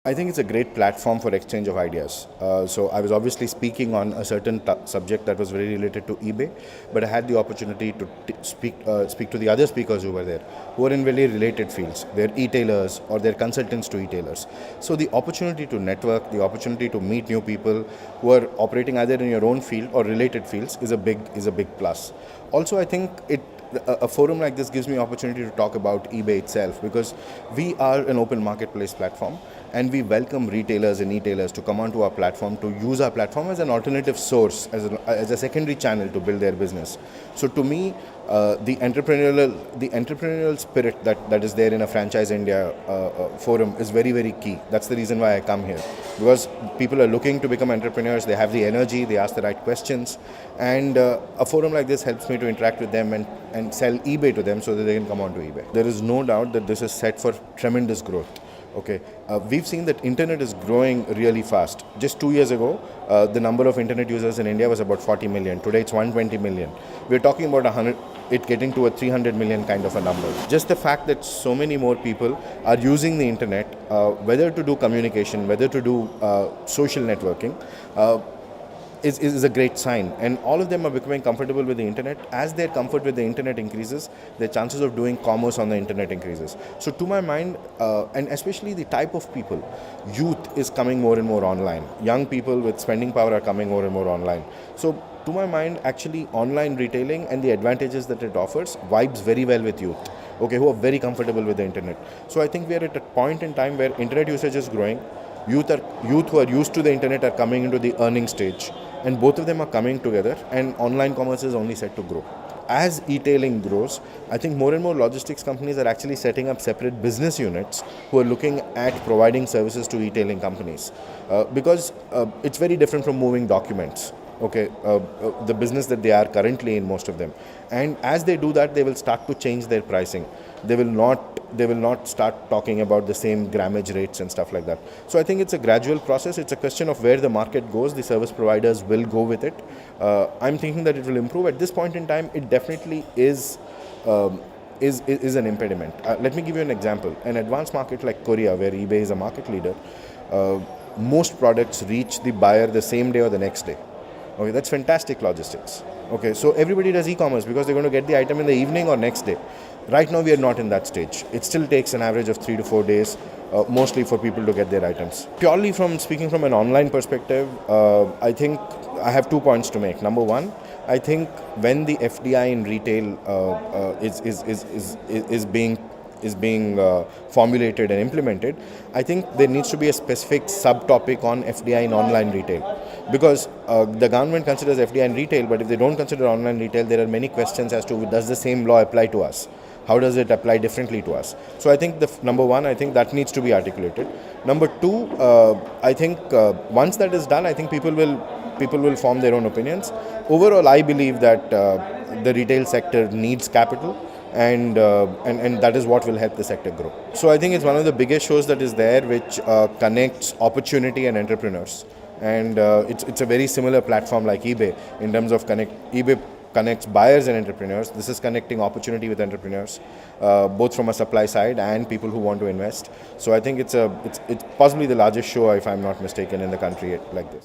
I think it's a great platform for exchange of ideas. So I was obviously speaking on a certain subject that was very related to eBay, but I had the opportunity to speak to the other speakers who were there, who are in very related fields. They're e-tailers or they're consultants to e-tailers. So the opportunity to network, the opportunity to meet new people who are operating either in your own field or related fields is a big plus. Also, I think a forum like this gives me opportunity to talk about eBay itself, because we are an open marketplace platform and we welcome retailers and e-tailers to come onto our platform, to use our platform as an alternative source, as a secondary channel to build their business. So to me, the entrepreneurial spirit that is there in a Franchise India forum is very, very key. That's the reason why I come here, because people are looking to become entrepreneurs. They have the energy, they ask the right questions, and a forum like this helps me to interact with them and sell eBay to them so that they can come onto eBay. There is no doubt that this is set for tremendous growth. Okay, we've seen that internet is growing really fast. Just 2 years ago, the number of internet users in India was about 40 million. Today it's 120 million. We're talking about it getting to a 300 million kind of a number. Just the fact that so many more people are using the internet, whether to do communication, whether to do social networking, is a great sign, and all of them are becoming comfortable with the internet. As their comfort with the internet increases, their chances of doing commerce on the internet increases. So to my mind, and especially the type of people, youth is coming more and more online. Young people with spending power are coming more and more online. So to my mind, actually online retailing and the advantages that it offers vibes very well with youth, okay, who are very comfortable with the internet. So I think we are at a point in time where internet usage is growing. Youth who are used to the internet are coming into the earning stage, and both of them are coming together, and online commerce is only set to grow. As e-tailing grows, I think more and more logistics companies are actually setting up separate business units who are looking at providing services to e-tailing companies, because it's very different from moving documents. Okay, the business that they are currently in, most of them, and as they do that, they will start to change their pricing. They will not start talking about the same grammage rates and stuff like that. So I think it's a gradual process. It's a question of where the market goes. The service providers will go with it. I'm thinking that it will improve. At this point in time, it definitely is an impediment. Let me give you an example. An advanced market like Korea, where eBay is a market leader, most products reach the buyer the same day or the next day. Okay, that's fantastic logistics. Okay, so everybody does e-commerce because they're going to get the item in the evening or next day. Right now, we are not in that stage. It still takes an average of 3 to 4 days, mostly for people to get their items. Purely from speaking from an online perspective, I think I have 2 points to make. Number one, I think when the FDI in retail is being formulated and implemented, I think there needs to be a specific subtopic on FDI in online retail, because the government considers FDI in retail, but if they don't consider online retail, there are many questions as to, does the same law apply to us? How does it apply differently to us? So I think number one, I think that needs to be articulated. Number two, I think once that is done, I think people will form their own opinions. Overall, I believe that the retail sector needs capital, and that is what will help the sector grow. So I think it's one of the biggest shows that is there, which connects opportunity and entrepreneurs, and it's a very similar platform like eBay in terms of eBay connects buyers and entrepreneurs. This is connecting opportunity with entrepreneurs, both from a supply side and people who want to invest. So I think it's possibly the largest show, if I'm not mistaken, in the country like this.